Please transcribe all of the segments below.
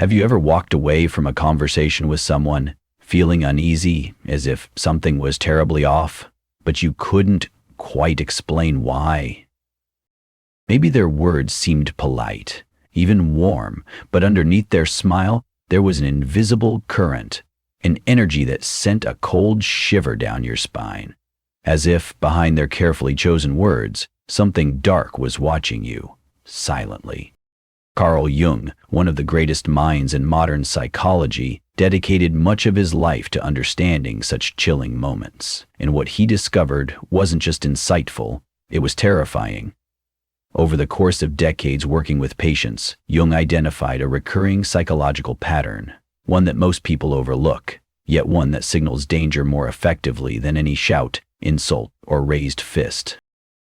Have you ever walked away from a conversation with someone, feeling uneasy, as if something was terribly off, but you couldn't quite explain why? Maybe their words seemed polite, even warm, but underneath their smile, there was an invisible current, an energy that sent a cold shiver down your spine, as if, behind their carefully chosen words, something dark was watching you, silently. Carl Jung, one of the greatest minds in modern psychology, dedicated much of his life to understanding such chilling moments. And what he discovered wasn't just insightful, it was terrifying. Over the course of decades working with patients, Jung identified a recurring psychological pattern, one that most people overlook, yet one that signals danger more effectively than any shout, insult, or raised fist.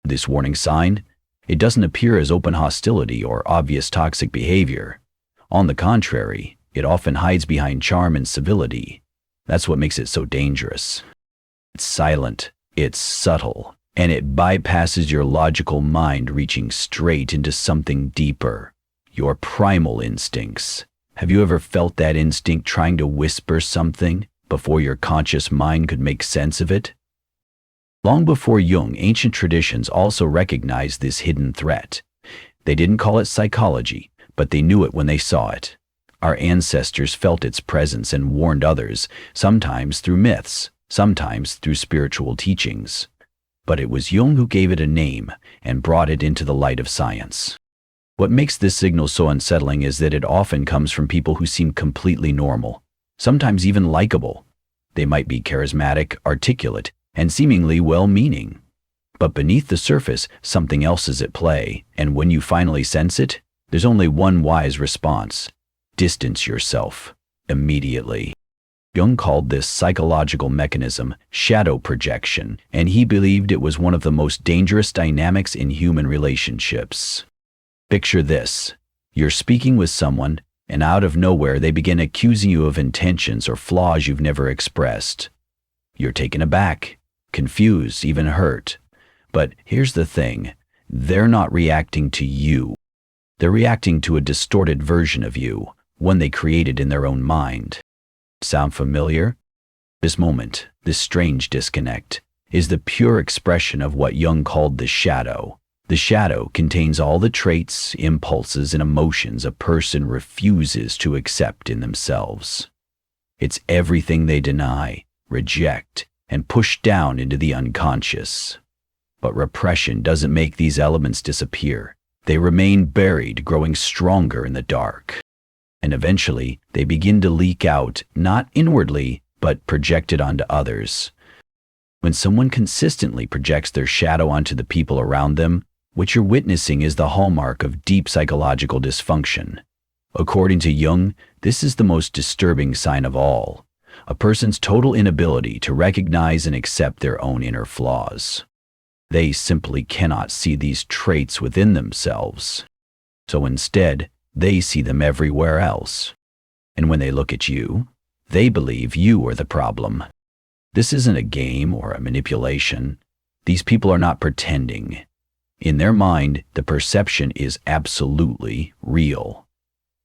This warning sign? It doesn't appear as open hostility or obvious toxic behavior. On the contrary, it often hides behind charm and civility. That's what makes it so dangerous. It's silent, it's subtle, and it bypasses your logical mind, reaching straight into something deeper, your primal instincts. Have you ever felt that instinct trying to whisper something before your conscious mind could make sense of it? Long before Jung, ancient traditions also recognized this hidden threat. They didn't call it psychology, but they knew it when they saw it. Our ancestors felt its presence and warned others, sometimes through myths, sometimes through spiritual teachings. But it was Jung who gave it a name and brought it into the light of science. What makes this signal so unsettling is that it often comes from people who seem completely normal, sometimes even likable. They might be charismatic, articulate, and seemingly well-meaning. But beneath the surface, something else is at play, and when you finally sense it, there's only one wise response: distance yourself, immediately. Jung called this psychological mechanism shadow projection, and he believed it was one of the most dangerous dynamics in human relationships. Picture this: you're speaking with someone, and out of nowhere they begin accusing you of intentions or flaws you've never expressed. You're taken aback, confused, even hurt. But here's the thing: they're not reacting to you. They're reacting to a distorted version of you, one they created in their own mind. Sound familiar? This moment, this strange disconnect, is the pure expression of what Jung called the shadow. The shadow contains all the traits, impulses, and emotions a person refuses to accept in themselves. It's everything they deny, reject, and push down into the unconscious. But repression doesn't make these elements disappear. They remain buried, growing stronger in the dark. And eventually, they begin to leak out, not inwardly, but projected onto others. When someone consistently projects their shadow onto the people around them, what you're witnessing is the hallmark of deep psychological dysfunction. According to Jung, this is the most disturbing sign of all: a person's total inability to recognize and accept their own inner flaws. They simply cannot see these traits within themselves. So instead, they see them everywhere else. And when they look at you, they believe you are the problem. This isn't a game or a manipulation. These people are not pretending. In their mind, the perception is absolutely real.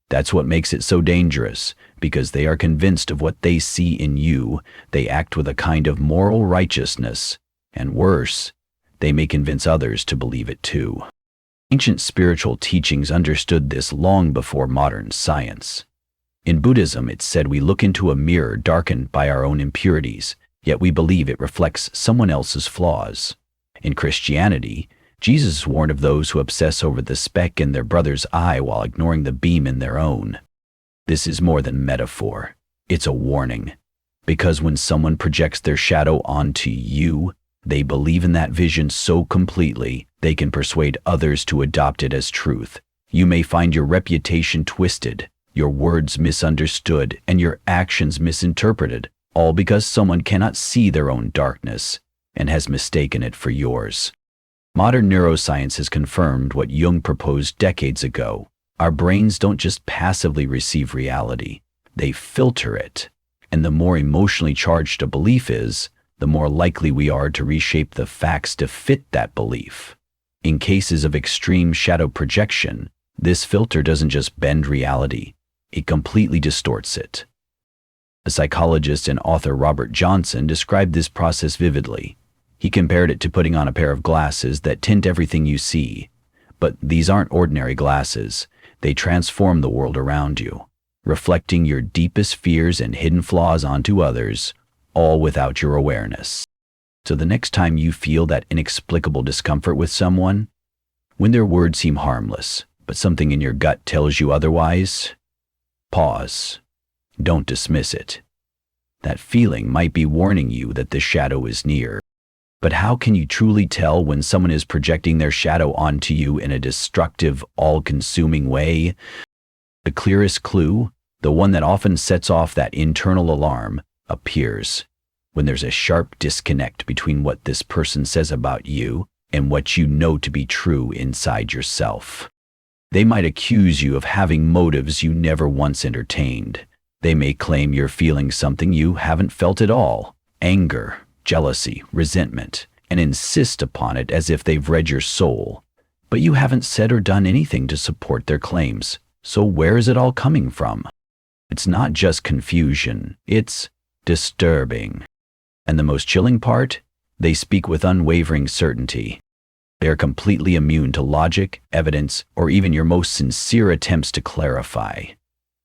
That's what makes it so dangerous, because they are convinced of what they see in you. They act with a kind of moral righteousness, and worse, they may convince others to believe it too. Ancient spiritual teachings understood this long before modern science. In Buddhism, it's said we look into a mirror darkened by our own impurities, yet we believe it reflects someone else's flaws. In Christianity, Jesus warned of those who obsess over the speck in their brother's eye while ignoring the beam in their own. This is more than metaphor. It's a warning. Because when someone projects their shadow onto you, they believe in that vision so completely, they can persuade others to adopt it as truth. You may find your reputation twisted, your words misunderstood, and your actions misinterpreted, all because someone cannot see their own darkness and has mistaken it for yours. Modern neuroscience has confirmed what Jung proposed decades ago. Our brains don't just passively receive reality, they filter it. And the more emotionally charged a belief is, the more likely we are to reshape the facts to fit that belief. In cases of extreme shadow projection, this filter doesn't just bend reality, it completely distorts it. The psychologist and author Robert Johnson described this process vividly. He compared it to putting on a pair of glasses that tint everything you see. But these aren't ordinary glasses. They transform the world around you, reflecting your deepest fears and hidden flaws onto others, all without your awareness. So the next time you feel that inexplicable discomfort with someone, when their words seem harmless, but something in your gut tells you otherwise, pause. Don't dismiss it. That feeling might be warning you that the shadow is near. But how can you truly tell when someone is projecting their shadow onto you in a destructive, all-consuming way? The clearest clue, the one that often sets off that internal alarm, appears when there's a sharp disconnect between what this person says about you and what you know to be true inside yourself. They might accuse you of having motives you never once entertained. They may claim you're feeling something you haven't felt at all, anger, jealousy, resentment, and insist upon it as if they've read your soul. But you haven't said or done anything to support their claims, so where is it all coming from? It's not just confusion, it's disturbing. And the most chilling part? They speak with unwavering certainty. They're completely immune to logic, evidence, or even your most sincere attempts to clarify.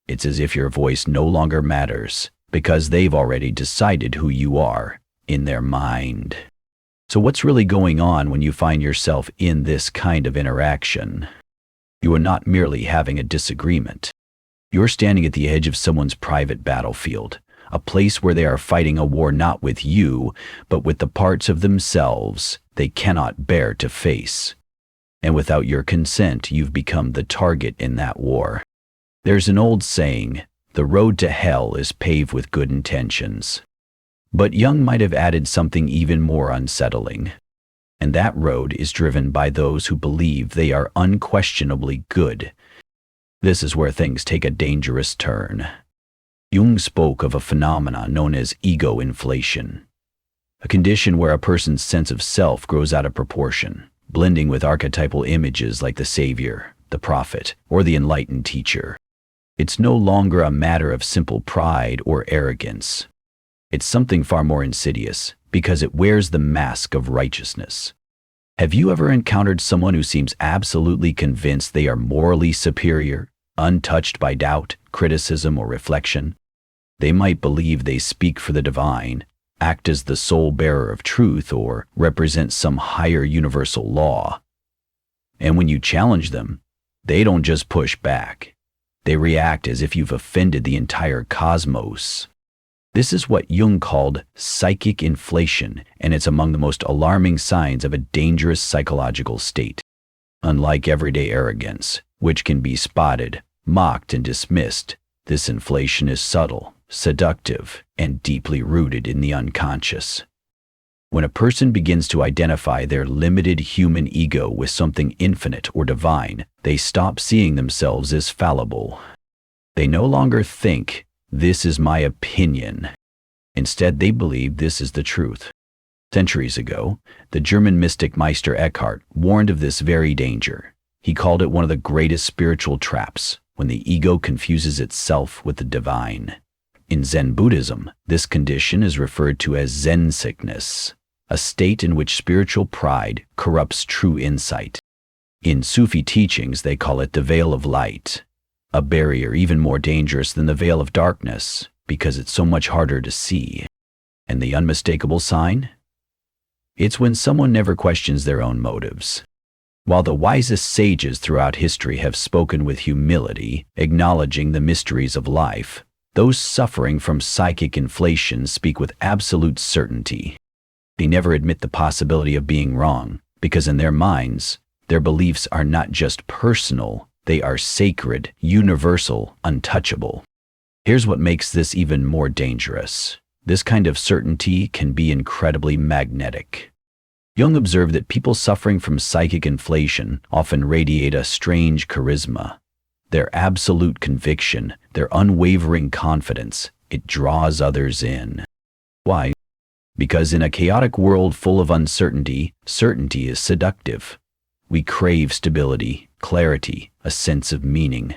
It's as if your voice no longer matters, because they've already decided who you are in their mind. So what's really going on when you find yourself in this kind of interaction? You are not merely having a disagreement. You're standing at the edge of someone's private battlefield, a place where they are fighting a war not with you, but with the parts of themselves they cannot bear to face. And without your consent, you've become the target in that war. There's an old saying, the road to hell is paved with good intentions. But Jung might have added something even more unsettling. And that road is driven by those who believe they are unquestionably good. This is where things take a dangerous turn. Jung spoke of a phenomenon known as ego inflation, a condition where a person's sense of self grows out of proportion, blending with archetypal images like the savior, the prophet, or the enlightened teacher. It's no longer a matter of simple pride or arrogance. It's something far more insidious, because it wears the mask of righteousness. Have you ever encountered someone who seems absolutely convinced they are morally superior, untouched by doubt, criticism, or reflection? They might believe they speak for the divine, act as the sole bearer of truth, or represent some higher universal law. And when you challenge them, they don't just push back. They react as if you've offended the entire cosmos. This is what Jung called psychic inflation, and it's among the most alarming signs of a dangerous psychological state. Unlike everyday arrogance, which can be spotted, mocked, and dismissed, this inflation is subtle, seductive, and deeply rooted in the unconscious. When a person begins to identify their limited human ego with something infinite or divine, they stop seeing themselves as fallible. They no longer think, "This is my opinion." Instead, they believe this is the truth. Centuries ago, the German mystic Meister Eckhart warned of this very danger. He called it one of the greatest spiritual traps, when the ego confuses itself with the divine. In Zen Buddhism, this condition is referred to as Zen sickness, a state in which spiritual pride corrupts true insight. In Sufi teachings, they call it the veil of light, a barrier even more dangerous than the veil of darkness, because it's so much harder to see. And the unmistakable sign? It's when someone never questions their own motives. While the wisest sages throughout history have spoken with humility, acknowledging the mysteries of life, those suffering from psychic inflation speak with absolute certainty. They never admit the possibility of being wrong, because in their minds, their beliefs are not just personal, they are sacred, universal, untouchable. Here's what makes this even more dangerous. This kind of certainty can be incredibly magnetic. Jung observed that people suffering from psychic inflation often radiate a strange charisma. Their absolute conviction, their unwavering confidence, it draws others in. Why? Because in a chaotic world full of uncertainty, certainty is seductive. We crave stability, clarity, a sense of meaning.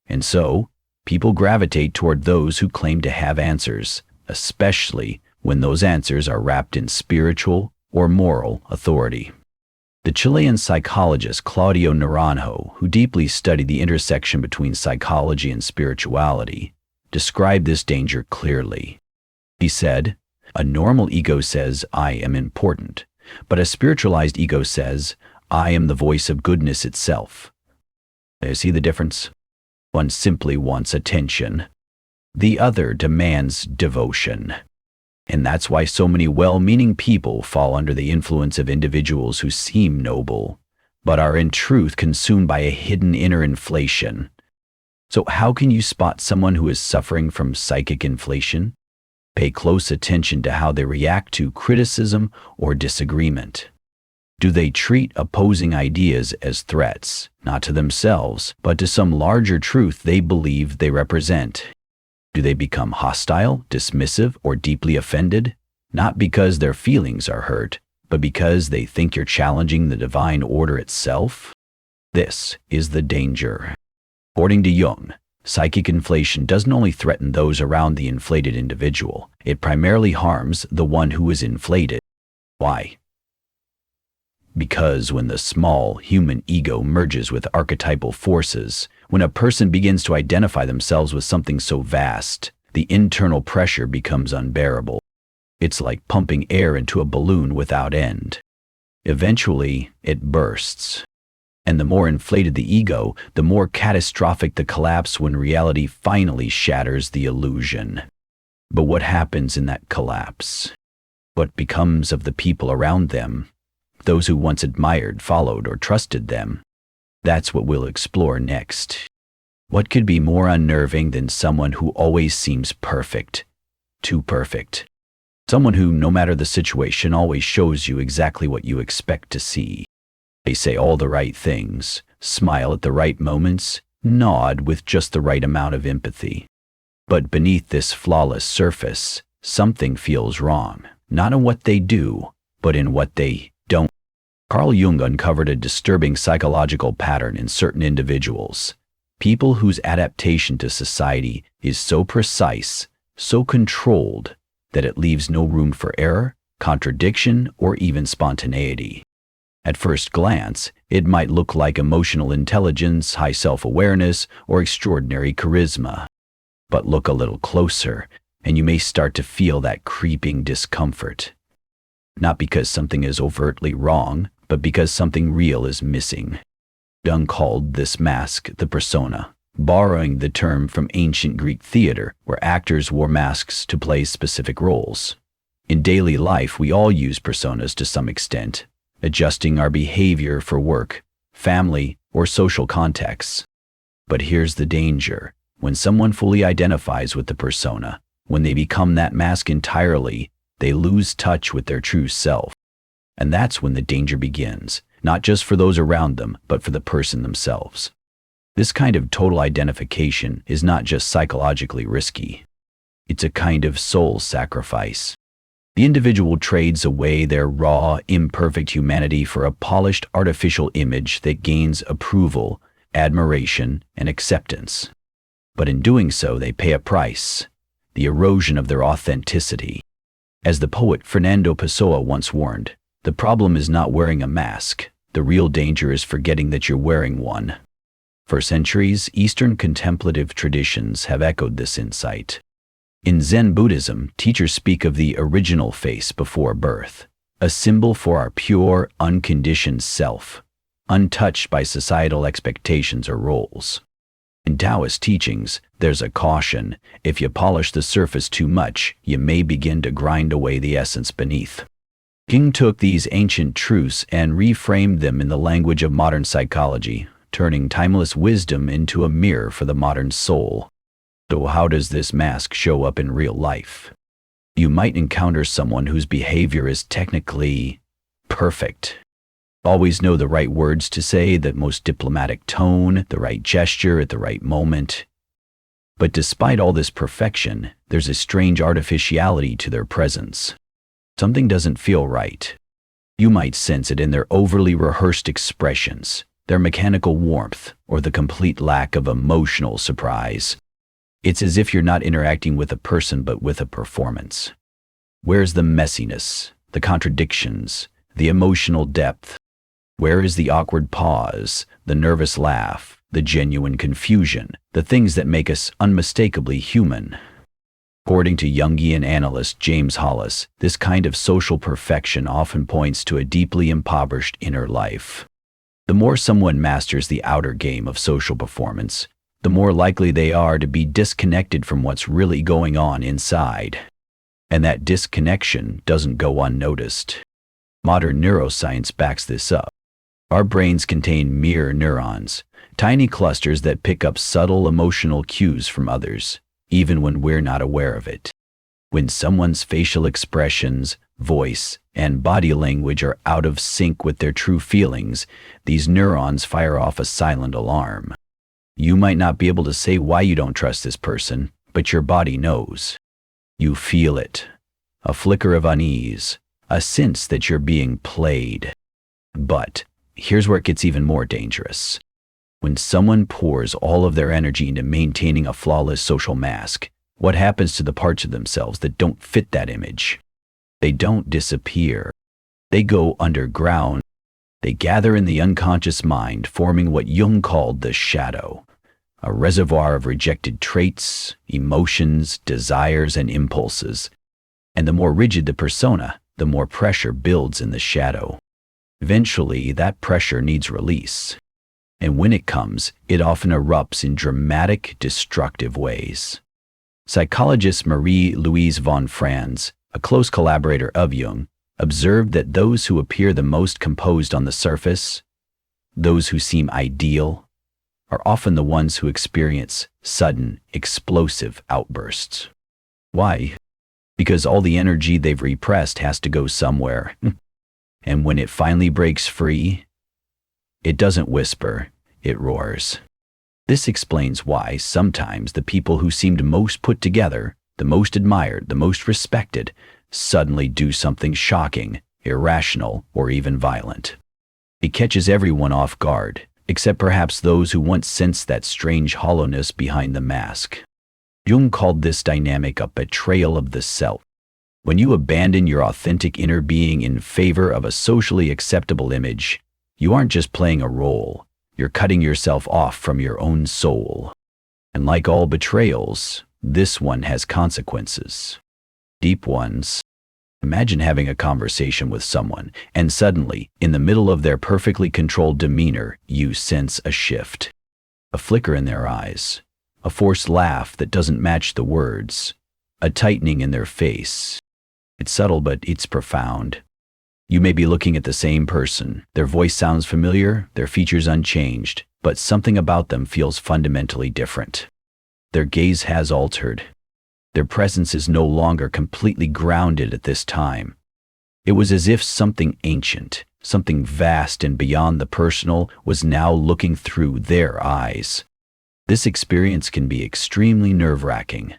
And so, People gravitate toward those who claim to have answers, especially when those answers are wrapped in spiritual or moral authority. The Chilean psychologist Claudio Naranjo, who deeply studied the intersection between psychology and spirituality, described this danger clearly. He said, "A normal ego says, 'I am important,' but a spiritualized ego says, 'I am the voice of goodness itself.'" See the difference? One simply wants attention. The other demands devotion. And that's why so many well-meaning people fall under the influence of individuals who seem noble, but are in truth consumed by a hidden inner inflation. So how can you spot someone who is suffering from psychic inflation? Pay close attention to how they react to criticism or disagreement. Do they treat opposing ideas as threats, not to themselves, but to some larger truth they believe they represent? Do they become hostile, dismissive, or deeply offended? Not because their feelings are hurt, but because they think you're challenging the divine order itself? This is the danger. According to Jung, psychic inflation doesn't only threaten those around the inflated individual, it primarily harms the one who is inflated. Why? Because when the small human ego merges with archetypal forces, when a person begins to identify themselves with something so vast, the internal pressure becomes unbearable. It's like pumping air into a balloon without end. Eventually, it bursts. And the more inflated the ego, the more catastrophic the collapse when reality finally shatters the illusion. But what happens in that collapse? What becomes of the people around them? Those who once admired, followed, or trusted them? That's what we'll explore next. What could be more unnerving than someone who always seems perfect? Too perfect. Someone who, no matter the situation, always shows you exactly what you expect to see. They say all the right things, smile at the right moments, nod with just the right amount of empathy. But beneath this flawless surface, something feels wrong, not in what they do, but in what they don't. Carl Jung uncovered a disturbing psychological pattern in certain individuals. People whose adaptation to society is so precise, so controlled, that it leaves no room for error, contradiction, or even spontaneity. At first glance, it might look like emotional intelligence, high self-awareness, or extraordinary charisma. But look a little closer, and you may start to feel that creeping discomfort. Not because something is overtly wrong, but because something real is missing. Jung called this mask the persona, borrowing the term from ancient Greek theater, where actors wore masks to play specific roles. In daily life, we all use personas to some extent, adjusting our behavior for work, family, or social contexts. But here's the danger. When someone fully identifies with the persona, when they become that mask entirely, they lose touch with their true self. And that's when the danger begins, not just for those around them, but for the person themselves. This kind of total identification is not just psychologically risky. It's a kind of soul sacrifice. The individual trades away their raw, imperfect humanity for a polished artificial image that gains approval, admiration, and acceptance. But in doing so, they pay a price, the erosion of their authenticity. As the poet Fernando Pessoa once warned, the problem is not wearing a mask. The real danger is forgetting that you're wearing one. For centuries, Eastern contemplative traditions have echoed this insight. In Zen Buddhism, teachers speak of the original face before birth, a symbol for our pure, unconditioned self, untouched by societal expectations or roles. In Taoist teachings, there's a caution: if you polish the surface too much, you may begin to grind away the essence beneath. Jung took these ancient truths and reframed them in the language of modern psychology, turning timeless wisdom into a mirror for the modern soul. So how does this mask show up in real life? You might encounter someone whose behavior is technically perfect. Always know the right words to say, the most diplomatic tone, the right gesture at the right moment. But despite all this perfection, there's a strange artificiality to their presence. Something doesn't feel right. You might sense it in their overly rehearsed expressions, their mechanical warmth, or the complete lack of emotional surprise. It's as if you're not interacting with a person but with a performance. Where's the messiness, the contradictions, the emotional depth? Where is the awkward pause, the nervous laugh, the genuine confusion, the things that make us unmistakably human? According to Jungian analyst James Hollis, this kind of social perfection often points to a deeply impoverished inner life. The more someone masters the outer game of social performance, the more likely they are to be disconnected from what's really going on inside. And that disconnection doesn't go unnoticed. Modern neuroscience backs this up. Our brains contain mirror neurons, tiny clusters that pick up subtle emotional cues from others, even when we're not aware of it. When someone's facial expressions, voice, and body language are out of sync with their true feelings, these neurons fire off a silent alarm. You might not be able to say why you don't trust this person, but your body knows. You feel it. A flicker of unease, a sense that you're being played. But here's where it gets even more dangerous. When someone pours all of their energy into maintaining a flawless social mask, what happens to the parts of themselves that don't fit that image? They don't disappear. They go underground. They gather in the unconscious mind, forming what Jung called the shadow, a reservoir of rejected traits, emotions, desires, and impulses. And the more rigid the persona, the more pressure builds in the shadow. Eventually, that pressure needs release. And when it comes, it often erupts in dramatic, destructive ways. Psychologist Marie-Louise von Franz, a close collaborator of Jung, observed that those who appear the most composed on the surface, those who seem ideal, are often the ones who experience sudden, explosive outbursts. Why? Because all the energy they've repressed has to go somewhere. And when it finally breaks free, it doesn't whisper, it roars. This explains why sometimes the people who seemed most put together, the most admired, the most respected, suddenly do something shocking, irrational, or even violent. It catches everyone off guard, except perhaps those who once sensed that strange hollowness behind the mask. Jung called this dynamic a betrayal of the self. When you abandon your authentic inner being in favor of a socially acceptable image, you aren't just playing a role, you're cutting yourself off from your own soul. And like all betrayals, this one has consequences. Deep ones. Imagine having a conversation with someone, and suddenly, in the middle of their perfectly controlled demeanor, you sense a shift. A flicker in their eyes, a forced laugh that doesn't match the words, a tightening in their face. It's subtle, but it's profound. You may be looking at the same person. Their voice sounds familiar, their features unchanged, but something about them feels fundamentally different. Their gaze has altered. Their presence is no longer completely grounded at this time. It was as if something ancient, something vast and beyond the personal, was now looking through their eyes. This experience can be extremely nerve-wracking.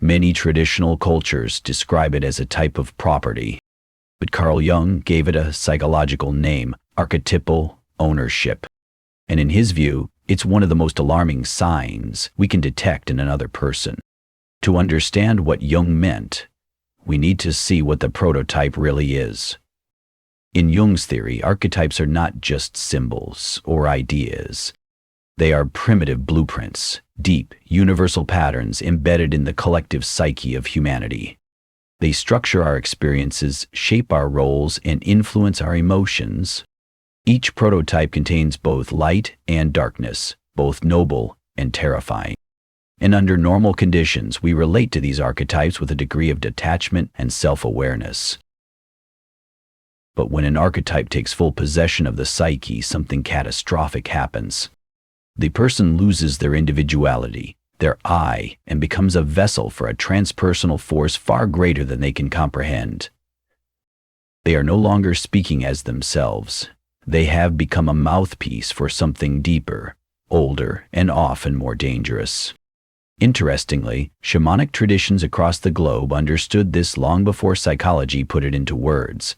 Many traditional cultures describe it as a type of property, but Carl Jung gave it a psychological name, archetypal ownership. And in his view, it's one of the most alarming signs we can detect in another person. To understand what Jung meant, we need to see what the prototype really is. In Jung's theory, archetypes are not just symbols or ideas. They are primitive blueprints, deep, universal patterns embedded in the collective psyche of humanity. They structure our experiences, shape our roles, and influence our emotions. Each prototype contains both light and darkness, both noble and terrifying. And under normal conditions, we relate to these archetypes with a degree of detachment and self-awareness. But when an archetype takes full possession of the psyche, something catastrophic happens. The person loses their individuality, their I, and becomes a vessel for a transpersonal force far greater than they can comprehend. They are no longer speaking as themselves. They have become a mouthpiece for something deeper, older, and often more dangerous. Interestingly, shamanic traditions across the globe understood this long before psychology put it into words.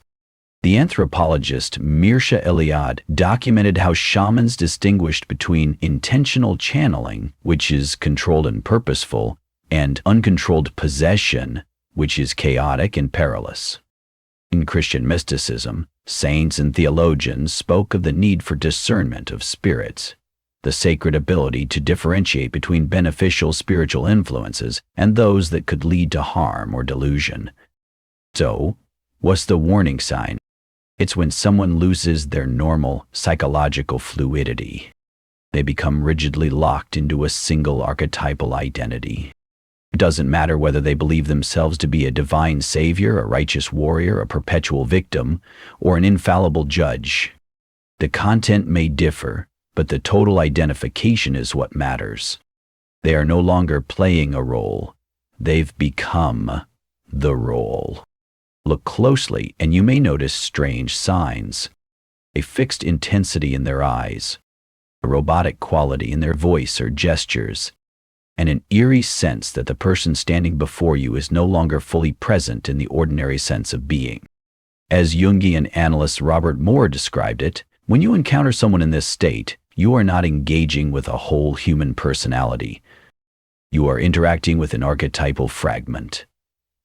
The anthropologist Mirsha Eliade documented how shamans distinguished between intentional channeling, which is controlled and purposeful, and uncontrolled possession, which is chaotic and perilous. In Christian mysticism, saints and theologians spoke of the need for discernment of spirits, the sacred ability to differentiate between beneficial spiritual influences and those that could lead to harm or delusion. So, what's the warning sign? It's when someone loses their normal psychological fluidity. They become rigidly locked into a single archetypal identity. It doesn't matter whether they believe themselves to be a divine savior, a righteous warrior, a perpetual victim, or an infallible judge. The content may differ, but the total identification is what matters. They are no longer playing a role. They've become the role. Look closely, and you may notice strange signs. A fixed intensity in their eyes, a robotic quality in their voice or gestures, and an eerie sense that the person standing before you is no longer fully present in the ordinary sense of being. As Jungian analyst Robert Moore described it, when you encounter someone in this state, you are not engaging with a whole human personality. You are interacting with an archetypal fragment,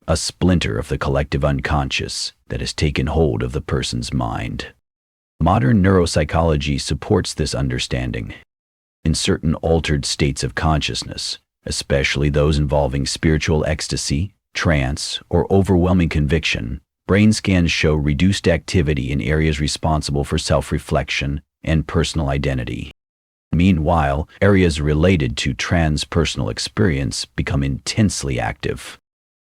a splinter of the collective unconscious that has taken hold of the person's mind. Modern neuropsychology supports this understanding. In certain altered states of consciousness, especially those involving spiritual ecstasy, trance, or overwhelming conviction, brain scans show reduced activity in areas responsible for self-reflection and personal identity. Meanwhile, areas related to transpersonal experience become intensely active.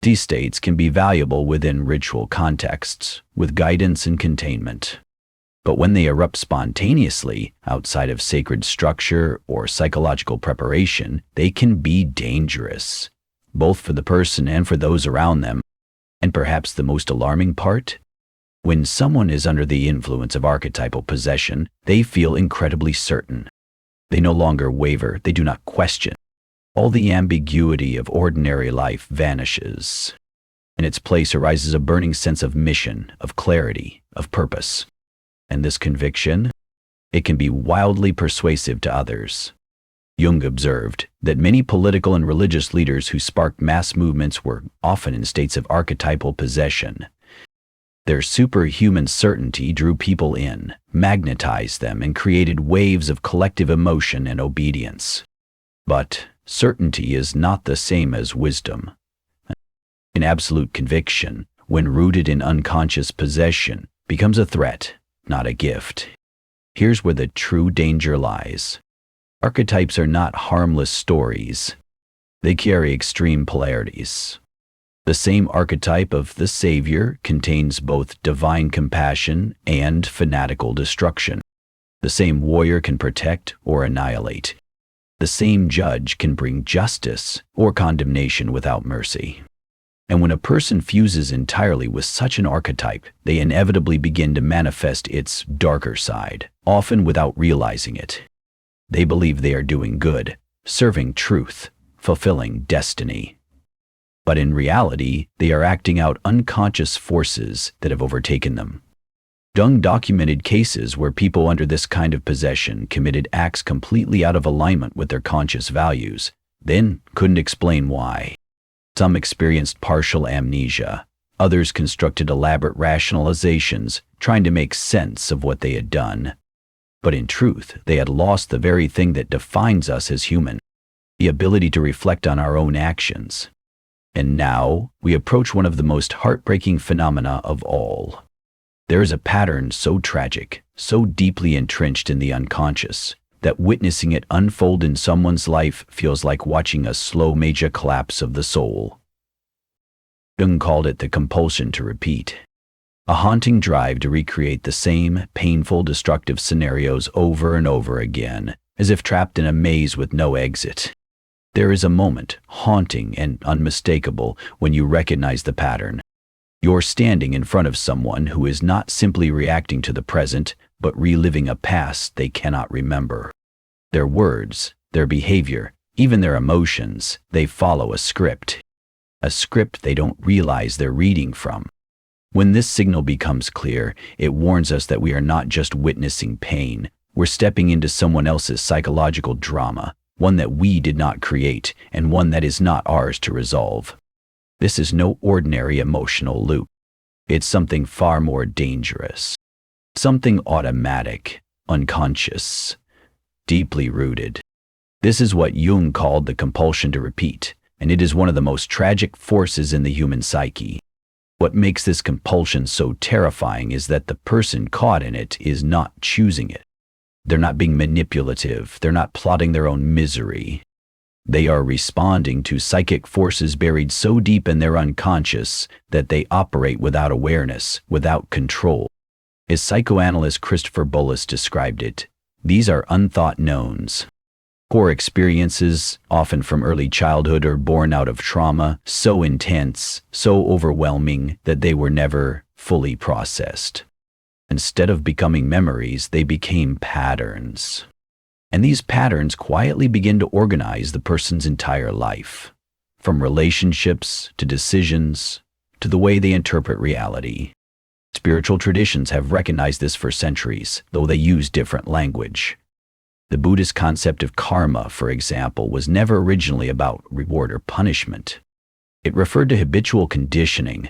These states can be valuable within ritual contexts, with guidance and containment. But when they erupt spontaneously, outside of sacred structure or psychological preparation, they can be dangerous, both for the person and for those around them. And perhaps the most alarming part? When someone is under the influence of archetypal possession, they feel incredibly certain. They no longer waver, they do not question. All the ambiguity of ordinary life vanishes. In its place arises a burning sense of mission, of clarity, of purpose. And this conviction, it can be wildly persuasive to others. Jung observed that many political and religious leaders who sparked mass movements were often in states of archetypal possession. Their superhuman certainty drew people in, magnetized them, and created waves of collective emotion and obedience. But certainty is not the same as wisdom. An absolute conviction, when rooted in unconscious possession, becomes a threat, not a gift. Here's where the true danger lies. Archetypes are not harmless stories. They carry extreme polarities. The same archetype of the Savior contains both divine compassion and fanatical destruction. The same warrior can protect or annihilate. The same judge can bring justice or condemnation without mercy. And when a person fuses entirely with such an archetype, they inevitably begin to manifest its darker side, often without realizing it. They believe they are doing good, serving truth, fulfilling destiny. But in reality, they are acting out unconscious forces that have overtaken them. Jung documented cases where people under this kind of possession committed acts completely out of alignment with their conscious values, then couldn't explain why. Some experienced partial amnesia. Others constructed elaborate rationalizations, trying to make sense of what they had done. But in truth, they had lost the very thing that defines us as human, the ability to reflect on our own actions. And now, we approach one of the most heartbreaking phenomena of all. There is a pattern so tragic, so deeply entrenched in the unconscious, that witnessing it unfold in someone's life feels like watching a slow major collapse of the soul. Jung called it the compulsion to repeat, a haunting drive to recreate the same painful, destructive scenarios over and over again, as if trapped in a maze with no exit. There is a moment, haunting and unmistakable, when you recognize the pattern. You're standing in front of someone who is not simply reacting to the present, but reliving a past they cannot remember. Their words, their behavior, even their emotions, they follow a script they don't realize they're reading from. When this signal becomes clear, it warns us that we are not just witnessing pain, we're stepping into someone else's psychological drama, one that we did not create, and one that is not ours to resolve. This is no ordinary emotional loop. It's something far more dangerous. Something automatic, unconscious, deeply rooted. This is what Jung called the compulsion to repeat, and it is one of the most tragic forces in the human psyche. What makes this compulsion so terrifying is that the person caught in it is not choosing it. They're not being manipulative. They're not plotting their own misery. They are responding to psychic forces buried so deep in their unconscious that they operate without awareness, without control. As psychoanalyst Christopher Bullis described it, these are unthought knowns. Core experiences, often from early childhood or born out of trauma, so intense, so overwhelming that they were never fully processed. Instead of becoming memories, they became patterns. And these patterns quietly begin to organize the person's entire life, from relationships to decisions to the way they interpret reality. Spiritual traditions have recognized this for centuries, though they use different language. The Buddhist concept of karma, for example, was never originally about reward or punishment. It referred to habitual conditioning,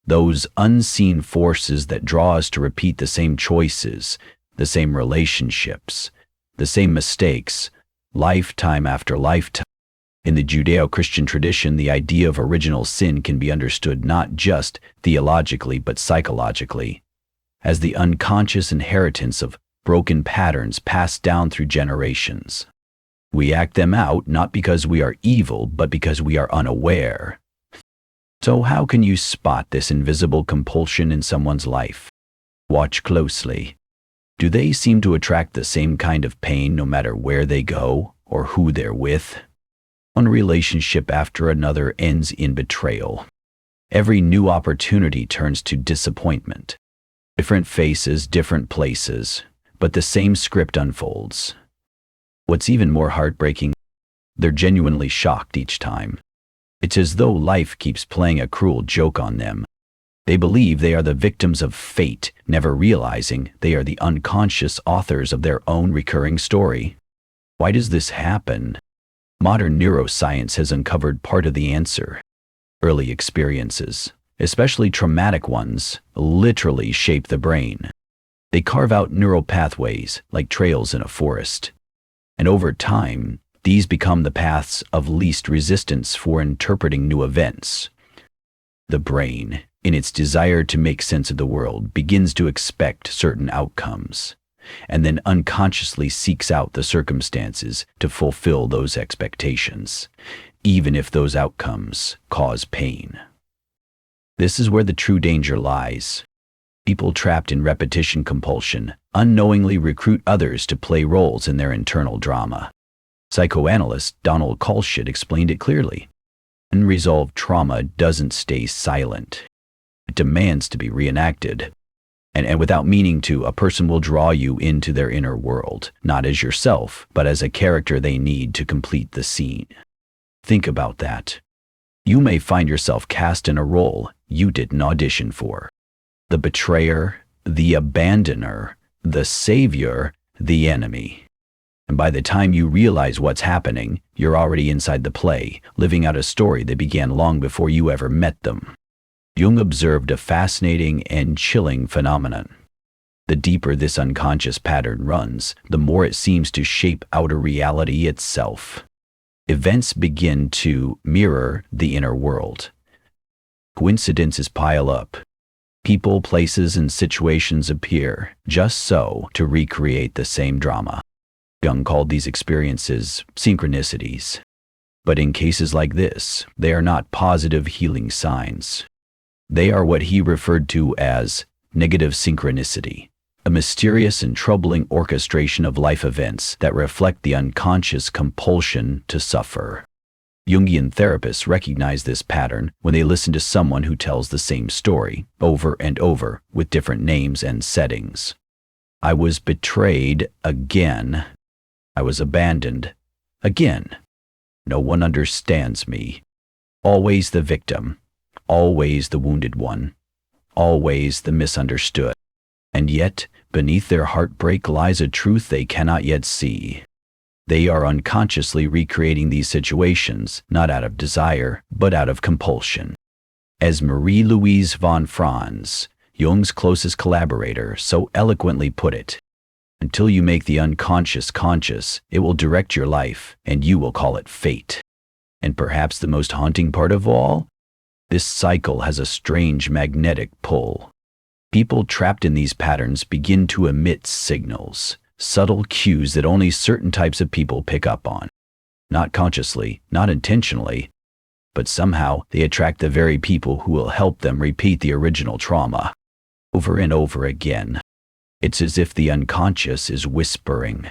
those unseen forces that draw us to repeat the same choices, the same relationships, the same mistakes, lifetime after lifetime. In the Judeo-Christian tradition, the idea of original sin can be understood not just theologically but psychologically, as the unconscious inheritance of broken patterns passed down through generations. We act them out not because we are evil, but because we are unaware. So how can you spot this invisible compulsion in someone's life? Watch closely. Do they seem to attract the same kind of pain no matter where they go or who they're with? One relationship after another ends in betrayal. Every new opportunity turns to disappointment. Different faces, different places, but the same script unfolds. What's even more heartbreaking, they're genuinely shocked each time. It's as though life keeps playing a cruel joke on them. They believe they are the victims of fate, never realizing they are the unconscious authors of their own recurring story. Why does this happen? Modern neuroscience has uncovered part of the answer. Early experiences, especially traumatic ones, literally shape the brain. They carve out neural pathways like trails in a forest. And over time, these become the paths of least resistance for interpreting new events. The brain, in its desire to make sense of the world, begins to expect certain outcomes, and then unconsciously seeks out the circumstances to fulfill those expectations, even if those outcomes cause pain. This is where the true danger lies. People trapped in repetition compulsion unknowingly recruit others to play roles in their internal drama. Psychoanalyst Donald Kalschit explained it clearly. Unresolved trauma doesn't stay silent. It demands to be reenacted. And without meaning to, a person will draw you into their inner world, not as yourself, but as a character they need to complete the scene. Think about that. You may find yourself cast in a role you didn't audition for. The betrayer, the abandoner, the savior, the enemy. And by the time you realize what's happening, you're already inside the play, living out a story that began long before you ever met them. Jung observed a fascinating and chilling phenomenon. The deeper this unconscious pattern runs, the more it seems to shape outer reality itself. Events begin to mirror the inner world. Coincidences pile up. People, places, and situations appear, just so, to recreate the same drama. Jung called these experiences synchronicities. But in cases like this, they are not positive healing signs. They are what he referred to as negative synchronicity, a mysterious and troubling orchestration of life events that reflect the unconscious compulsion to suffer. Jungian therapists recognize this pattern when they listen to someone who tells the same story over and over with different names and settings. I was betrayed again. I was abandoned again. No one understands me. Always the victim. Always the wounded one. Always the misunderstood. And yet, beneath their heartbreak lies a truth they cannot yet see. They are unconsciously recreating these situations, not out of desire, but out of compulsion. As Marie-Louise von Franz, Jung's closest collaborator, so eloquently put it, until you make the unconscious conscious, it will direct your life, and you will call it fate. And perhaps the most haunting part of all? This cycle has a strange magnetic pull. People trapped in these patterns begin to emit signals, subtle cues that only certain types of people pick up on. Not consciously, not intentionally, but somehow they attract the very people who will help them repeat the original trauma over and over again. It's as if the unconscious is whispering,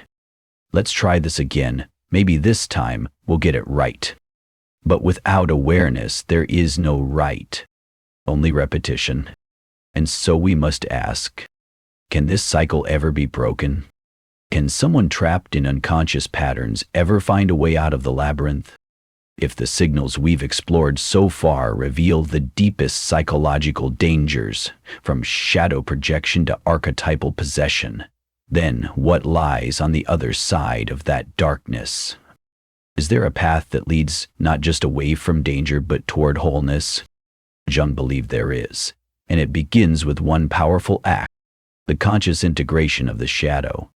"Let's try this again. Maybe this time we'll get it right." But without awareness, there is no right, only repetition. And so we must ask, can this cycle ever be broken? Can someone trapped in unconscious patterns ever find a way out of the labyrinth? If the signals we've explored so far reveal the deepest psychological dangers, from shadow projection to archetypal possession, then what lies on the other side of that darkness? Is there a path that leads not just away from danger but toward wholeness? Jung believed there is, and it begins with one powerful act, the conscious integration of the shadow.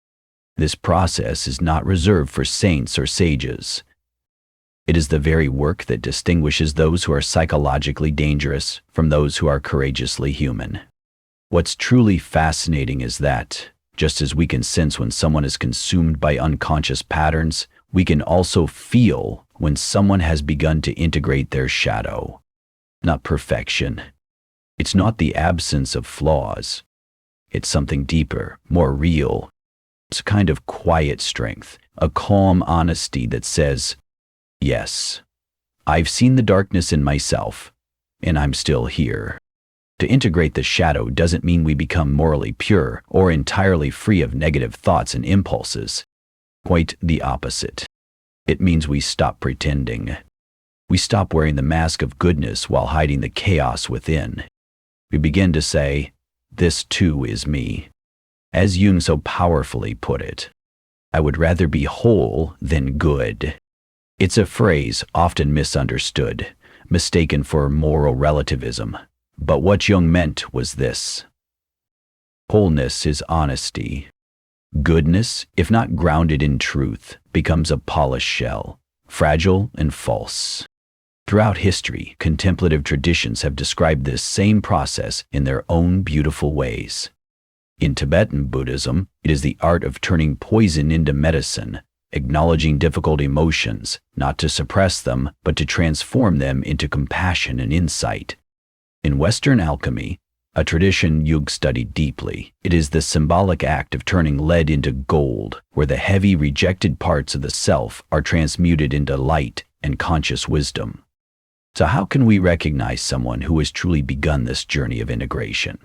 This process is not reserved for saints or sages. It is the very work that distinguishes those who are psychologically dangerous from those who are courageously human. What's truly fascinating is that, just as we can sense when someone is consumed by unconscious patterns, we can also feel when someone has begun to integrate their shadow. Not perfection. It's not the absence of flaws. It's something deeper, more real. It's a kind of quiet strength, a calm honesty that says, "Yes, I've seen the darkness in myself, and I'm still here." To integrate the shadow doesn't mean we become morally pure or entirely free of negative thoughts and impulses. Quite the opposite. It means we stop pretending. We stop wearing the mask of goodness while hiding the chaos within. We begin to say, "This too is me." As Jung so powerfully put it, "I would rather be whole than good." It's a phrase often misunderstood, mistaken for moral relativism. But what Jung meant was this: wholeness is honesty. Goodness, if not grounded in truth, becomes a polished shell, fragile and false. Throughout history, contemplative traditions have described this same process in their own beautiful ways. In Tibetan Buddhism, it is the art of turning poison into medicine, acknowledging difficult emotions, not to suppress them, but to transform them into compassion and insight. In Western alchemy, a tradition Jung studied deeply, it is the symbolic act of turning lead into gold, where the heavy, rejected parts of the self are transmuted into light and conscious wisdom. So how can we recognize someone who has truly begun this journey of integration?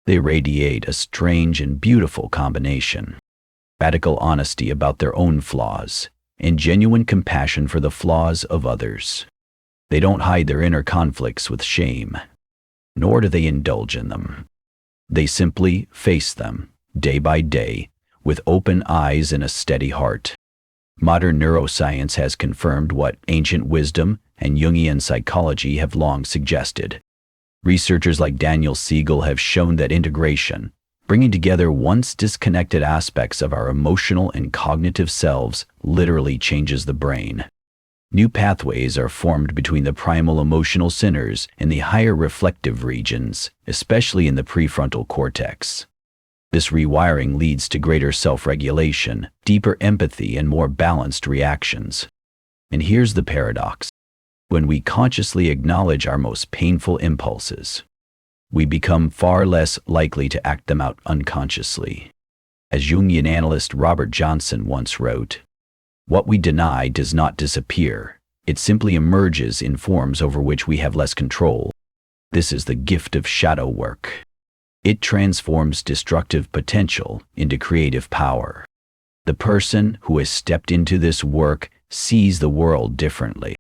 They radiate a strange and beautiful combination: radical honesty about their own flaws, and genuine compassion for the flaws of others. They don't hide their inner conflicts with shame, nor do they indulge in them. They simply face them, day by day, with open eyes and a steady heart. Modern neuroscience has confirmed what ancient wisdom and Jungian psychology have long suggested. Researchers like Daniel Siegel have shown that integration, bringing together once disconnected aspects of our emotional and cognitive selves, literally changes the brain. New pathways are formed between the primal emotional centers and the higher reflective regions, especially in the prefrontal cortex. This rewiring leads to greater self-regulation, deeper empathy, and more balanced reactions. And here's the paradox. When we consciously acknowledge our most painful impulses, we become far less likely to act them out unconsciously. As Jungian analyst Robert Johnson once wrote, "What we deny does not disappear. It simply emerges in forms over which we have less control. This is the gift of shadow work. It transforms destructive potential into creative power. The person who has stepped into this work sees the world differently.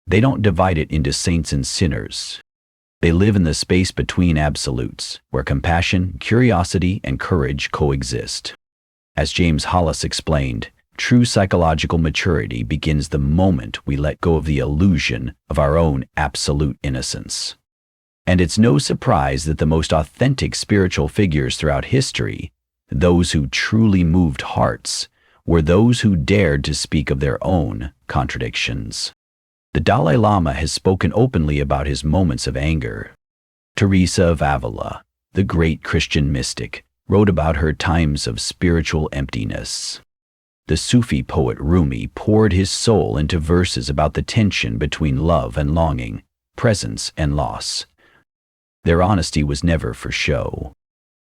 They don't divide it into saints and sinners. They live in the space between absolutes, where compassion, curiosity, and courage coexist. As James Hollis explained, True psychological maturity begins the moment we let go of the illusion of our own absolute innocence. And it's no surprise that the most authentic spiritual figures throughout history, those who truly moved hearts, were those who dared to speak of their own contradictions. The Dalai Lama has spoken openly about his moments of anger. Teresa of Avila, the great Christian mystic, wrote about her times of spiritual emptiness. The Sufi poet Rumi poured his soul into verses about the tension between love and longing, presence and loss. Their honesty was never for show,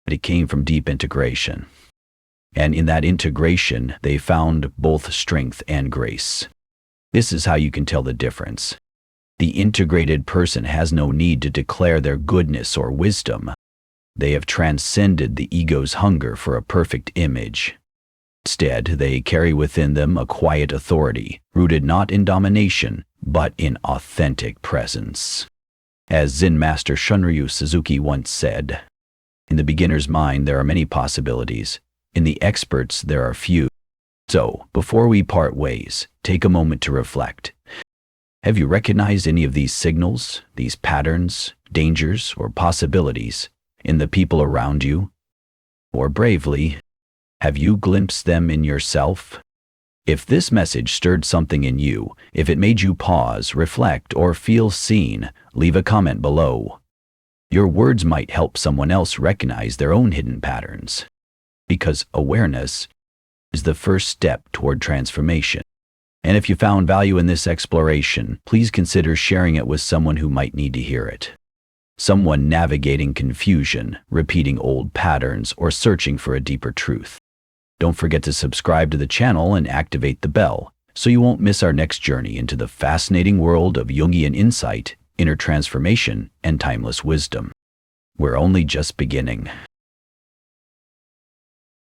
but it came from deep integration. And in that integration, they found both strength and grace. This is how you can tell the difference. The integrated person has no need to declare their goodness or wisdom. They have transcended the ego's hunger for a perfect image. Instead, they carry within them a quiet authority, rooted not in domination, but in authentic presence. As Zen master Shunryu Suzuki once said, "In the beginner's mind there are many possibilities. In the expert's there are few." So, before we part ways, take a moment to reflect. Have you recognized any of these signals, these patterns, dangers, or possibilities in the people around you? Or bravely, have you glimpsed them in yourself? If this message stirred something in you, if it made you pause, reflect, or feel seen, leave a comment below. Your words might help someone else recognize their own hidden patterns. Because awareness is the first step toward transformation. And if you found value in this exploration, please consider sharing it with someone who might need to hear it. Someone navigating confusion, repeating old patterns, or searching for a deeper truth. Don't forget to subscribe to the channel and activate the bell so you won't miss our next journey into the fascinating world of Jungian insight, inner transformation, and timeless wisdom. We're only just beginning.